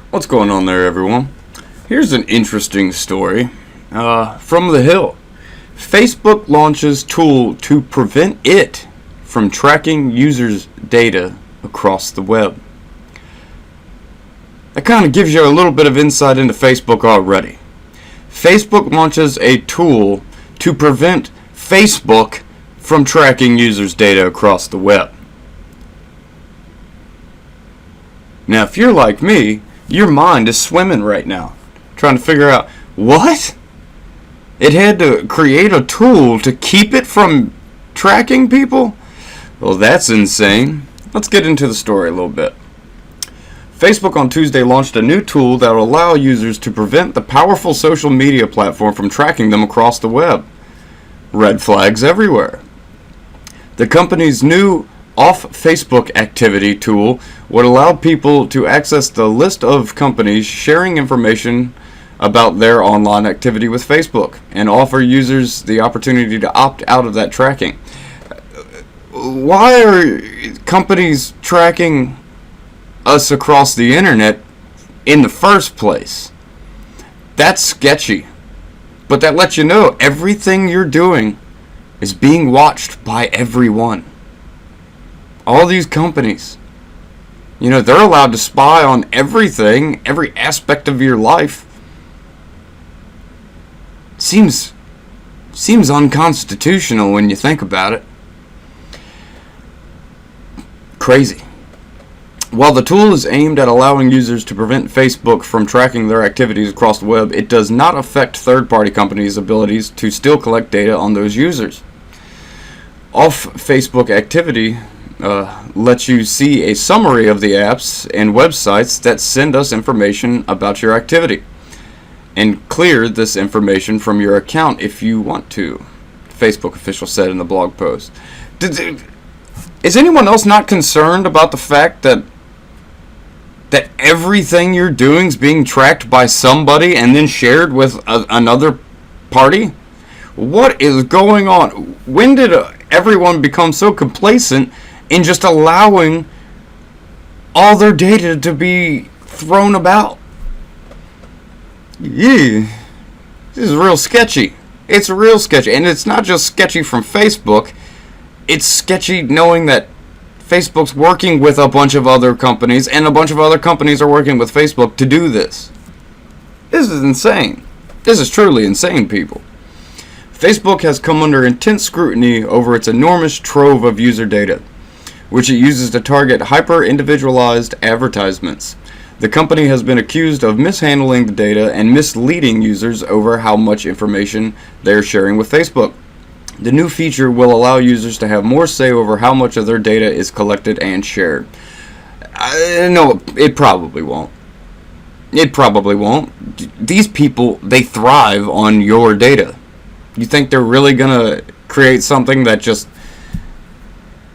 What's going on there, everyone? Here's an interesting story from The Hill. Facebook launches tool to prevent it from tracking users' data across the web. That kind of gives you a little bit of insight into Facebook already. Facebook launches a tool to prevent Facebook from tracking users' data across the web. Now, if you're like me, your mind is swimming right now, trying to figure out, what? It had to create a tool to keep it from tracking people? Well, that's insane. Let's get into the story a little bit. Facebook on Tuesday launched a new tool that will allow users to prevent the powerful social media platform from tracking them across the web. Red flags everywhere. The company's new Off Facebook Activity tool would allow people to access the list of companies sharing information about their online activity with Facebook and offer users the opportunity to opt out of that tracking. Why are companies tracking us across the internet in the first place? That's sketchy. But that lets you know everything you're doing is being watched by everyone. All these companies, they're allowed to spy on everything, every aspect of your life. Seems unconstitutional when you think about it. Crazy. While the tool is aimed at allowing users to prevent Facebook from tracking their activities across the web, it does not affect third-party companies' abilities to still collect data on those users. Off Facebook Activity lets you see a summary of the apps and websites that send us information about your activity, and clear this information from your account if you want to, Facebook official said in the blog post. Is anyone else not concerned about the fact that everything you're doing is being tracked by somebody and then shared with another party? What is going on? When did everyone become so complacent in just allowing all their data to be thrown about? Yeah, this is real sketchy. It's real sketchy. And it's not just sketchy from Facebook. It's sketchy knowing that Facebook's working with a bunch of other companies, and a bunch of other companies are working with Facebook to do this. This is insane. This is truly insane, people. Facebook has come under intense scrutiny over its enormous trove of user data, which it uses to target hyper-individualized advertisements. The company has been accused of mishandling the data and misleading users over how much information they are sharing with Facebook. The new feature will allow users to have more say over how much of their data is collected and shared. No, it probably won't. It probably won't. These people, they thrive on your data. You think they're really going to create something that just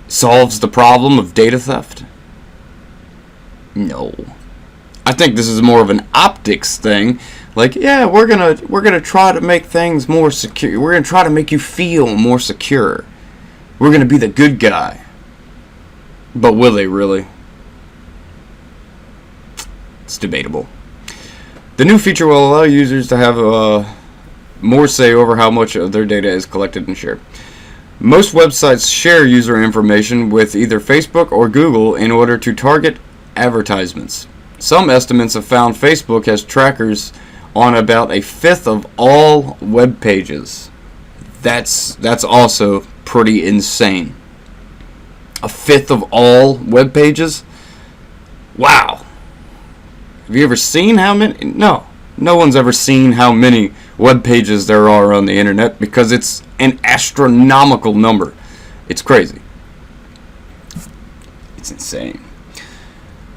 solves the problem of data theft? No. I think this is more of an optics thing. Like, yeah, we're gonna try to make things more secure. We're gonna try to make you feel more secure. We're gonna be the good guy. But will they really? It's debatable. The new feature will allow users to have more say over how much of their data is collected and shared. Most websites share user information with either Facebook or Google in order to target advertisements. Some estimates have found Facebook has trackers on about a fifth of all web pages. That's also pretty insane. A fifth of all web pages? Wow. Have you ever seen how many? No. No one's ever seen how many web pages there are on the internet, because it's an astronomical number. It's crazy. It's insane.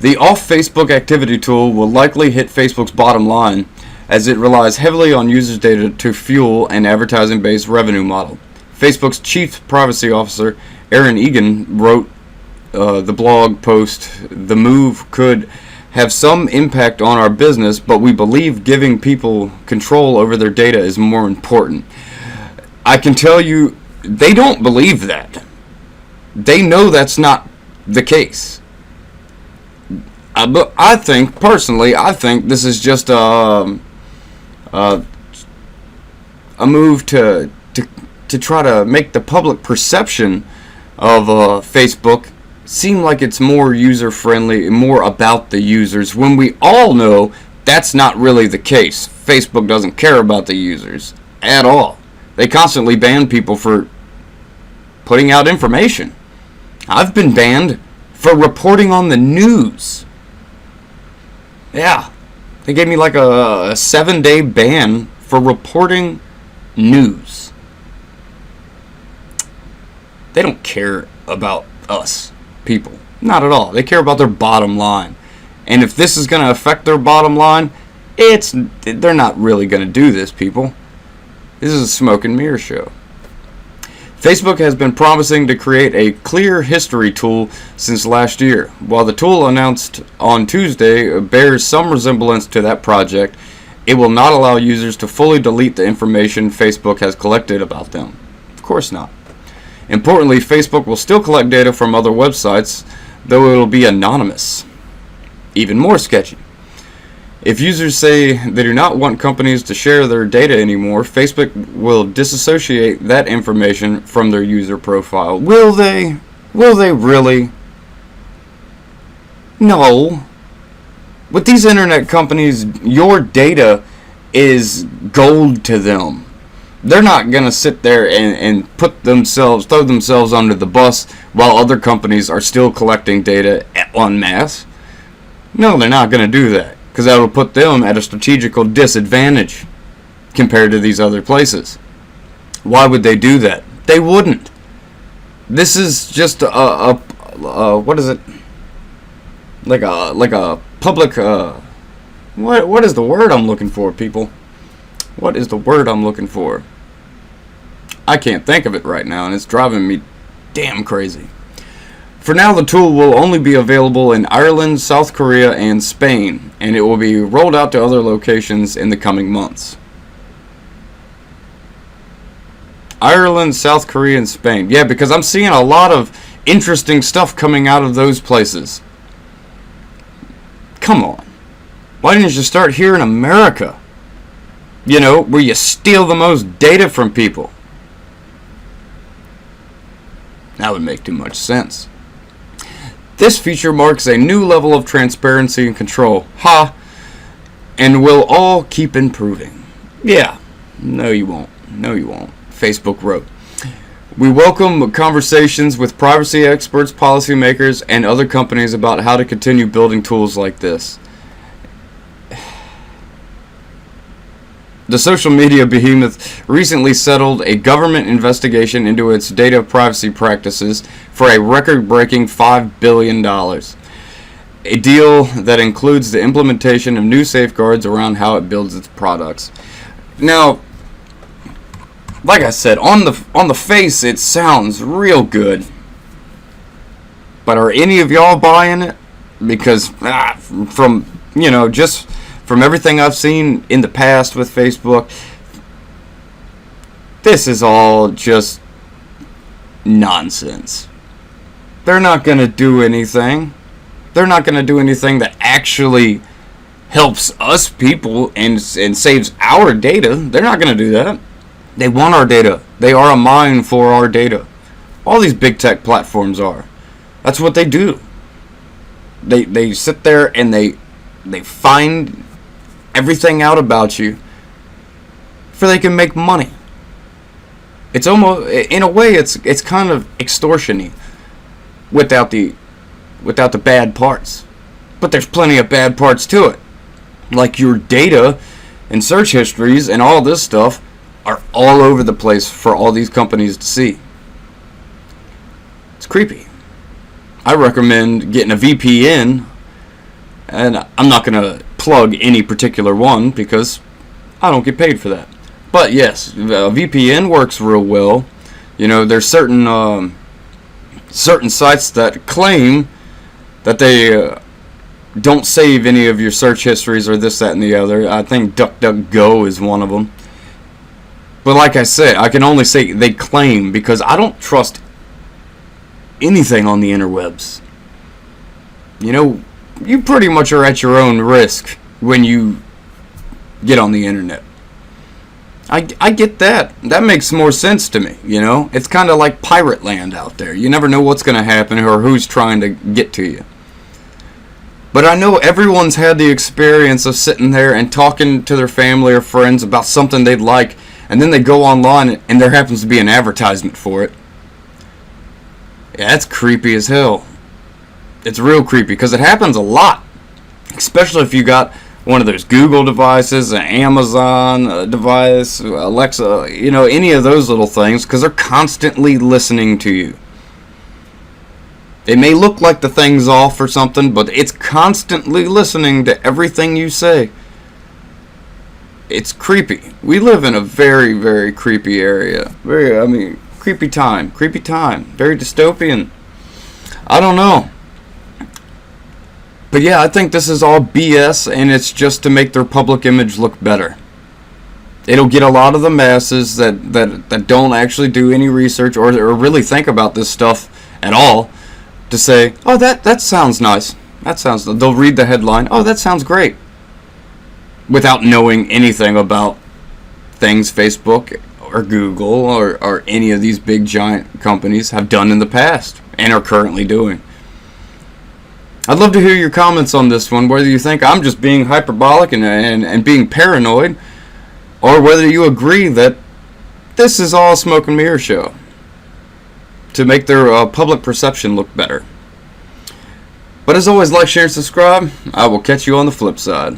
The Off Facebook Activity tool will likely hit Facebook's bottom line, as it relies heavily on users' data to fuel an advertising-based revenue model. Facebook's chief privacy officer, Aaron Egan, wrote the blog post, "The move could have some impact on our business, but we believe giving people control over their data is more important." I can tell you, they don't believe that. They know that's not the case. But personally, I think this is just a move to try to make the public perception of Facebook seem like it's more user friendly, more about the users, when we all know that's not really the case. Facebook doesn't care about the users at all. They constantly ban people for putting out information. I've been banned for reporting on the news. Yeah, they gave me like a 7-day ban for reporting news. They don't care about us people, not at all. They care about their bottom line, and if this is going to affect their bottom line, they're not really going to do this, people. This is a smoke and mirror show. Facebook has been promising to create a clear history tool since last year. While the tool announced on Tuesday bears some resemblance to that project, it will not allow users to fully delete the information Facebook has collected about them. Of course not. Importantly, Facebook will still collect data from other websites, though it will be anonymous. Even more sketchy. If users say they do not want companies to share their data anymore, Facebook will disassociate that information from their user profile. Will they? Will they really? No. With these internet companies, your data is gold to them. They're not going to sit there and throw themselves under the bus while other companies are still collecting data en masse. No, they're not going to do that, because that will put them at a strategical disadvantage compared to these other places. Why would they do that? They wouldn't. This is just what is it? Like a public what is the word I'm looking for, people? What is the word I'm looking for? I can't think of it right now, and it's driving me damn crazy. For now, the tool will only be available in Ireland, South Korea, and Spain, and it will be rolled out to other locations in the coming months. Ireland, South Korea, and Spain. Yeah, because I'm seeing a lot of interesting stuff coming out of those places. Come on. Why didn't you just start here in America? You know, where you steal the most data from people. That would make too much sense. This feature marks a new level of transparency and control. And we'll all keep improving. Yeah. No, you won't. No, you won't. Facebook wrote. We welcome conversations with privacy experts, policymakers, and other companies about how to continue building tools like this. The social media behemoth recently settled a government investigation into its data privacy practices for a record-breaking $5 billion. A deal that includes the implementation of new safeguards around how it builds its products. Now, like I said, on the face, it sounds real good. But are any of y'all buying it? Because from everything I've seen in the past with Facebook, this is all just nonsense. They're not going to do anything. They're not going to do anything that actually helps us people and saves our data. They're not going to do that. They want our data. They are a mine for our data. All these big tech platforms are. That's what they do. They sit there and they find everything out about you for they can make money. It's almost, in a way, it's kind of extortion-y without the bad parts. But there's plenty of bad parts to it. Like your data and search histories and all this stuff are all over the place for all these companies to see. It's creepy. I recommend getting a VPN, and I'm not going to plug any particular one because I don't get paid for that. But yes, VPN works real well. You know, there's certain sites that claim that they don't save any of your search histories or this, that, and the other. I think DuckDuckGo is one of them. But like I said, I can only say they claim because I don't trust anything on the interwebs. You know, you pretty much are at your own risk when you get on the internet. I get that. That makes more sense to me, you know? It's kind of like pirate land out there. You never know what's going to happen or who's trying to get to you. But I know everyone's had the experience of sitting there and talking to their family or friends about something they'd like, and then they go online and there happens to be an advertisement for it. Yeah, that's creepy as hell. It's real creepy because it happens a lot, especially if you got one of those Google devices, an Amazon device, Alexa, you know, any of those little things, because they're constantly listening to you. It may look like the thing's off or something, but it's constantly listening to everything you say. It's creepy. We live in a very, very creepy area. Creepy time. Very dystopian. I don't know. But yeah, I think this is all BS, and it's just to make their public image look better. It'll get a lot of the masses that don't actually do any research or really think about this stuff at all to say, oh, that sounds nice. They'll read the headline, oh, that sounds great, without knowing anything about things Facebook or Google or any of these big giant companies have done in the past and are currently doing. I'd love to hear your comments on this one, whether you think I'm just being hyperbolic and being paranoid, or whether you agree that this is all a smoke and mirror show to make their public perception look better. But as always, like, share, and subscribe. I will catch you on the flip side.